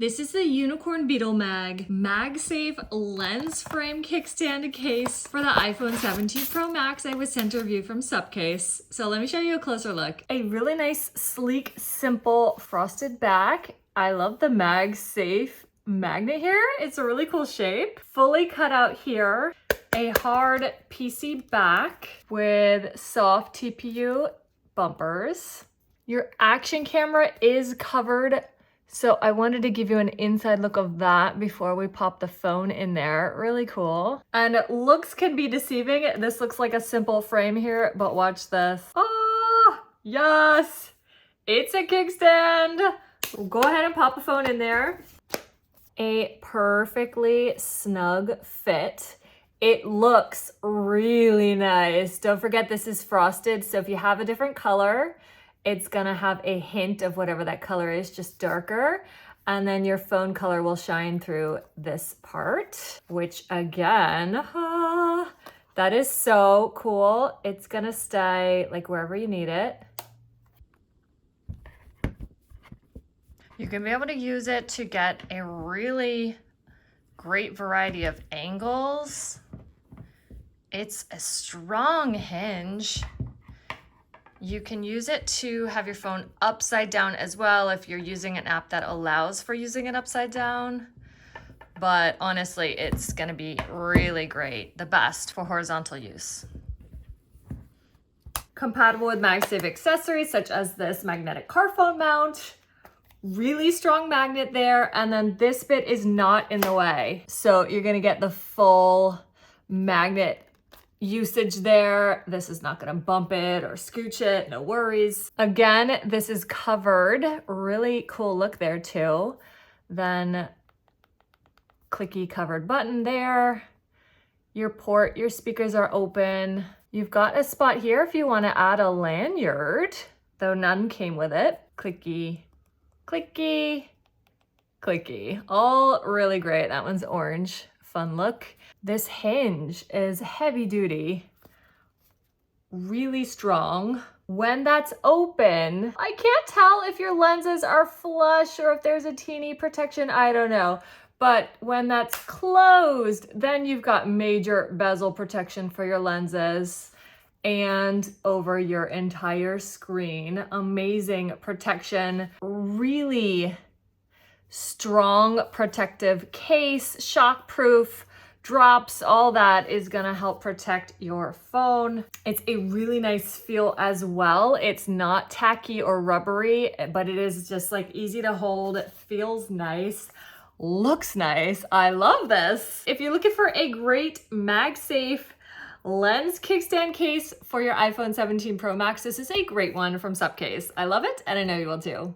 This is the Unicorn Beetle Mag MagSafe lens frame kickstand case for the iPhone 17 Pro Max. I was sent a review from Supcase. So let me show you a closer look. A really nice, sleek, simple frosted back. I love the MagSafe magnet here. It's a really cool shape. Fully cut out here. A hard PC back with soft TPU bumpers. Your action camera is covered, so I wanted to give you an inside look of that before we pop the phone in there. Really cool. And looks can be deceiving. This looks like a simple frame here, but watch this. Oh, yes, it's a kickstand. We'll go ahead and pop the phone in there. A perfectly snug fit. It looks really nice. Don't forget this is frosted, so if you have a different color, it's gonna have a hint of whatever that color is, just darker. And then your phone color will shine through this part, which again, that is so cool. It's gonna stay like wherever you need it. You're gonna be able to use it to get a really great variety of angles. It's a strong hinge. You can use it to have your phone upside down as well if you're using an app that allows for using it upside down. But honestly, it's gonna be really great, the best for horizontal use. Compatible with MagSafe accessories such as this magnetic car phone mount. Really strong magnet there, and then this bit is not in the way. So you're gonna get the full magnet usage there. This is not gonna bump it or scooch it, no worries. Again, this is covered. Really cool look there too. Then clicky covered button there. Your port, your speakers are open. You've got a spot here if you wanna add a lanyard, though none came with it. Clicky, clicky, clicky. All really great. That one's orange. Fun look. This hinge is heavy duty, really strong. When that's open, I can't tell if your lenses are flush or if there's a teeny protection, I don't know. But when that's closed, then you've got major bezel protection for your lenses and over your entire screen. Amazing protection, really strong protective case, shockproof, drops, all that is gonna help protect your phone. It's a really nice feel as well. It's not tacky or rubbery, but it is just like easy to hold, feels nice, looks nice. I love this. If you're looking for a great MagSafe lens kickstand case for your iPhone 17 Pro Max, this is a great one from Supcase. I love it, and I know you will too.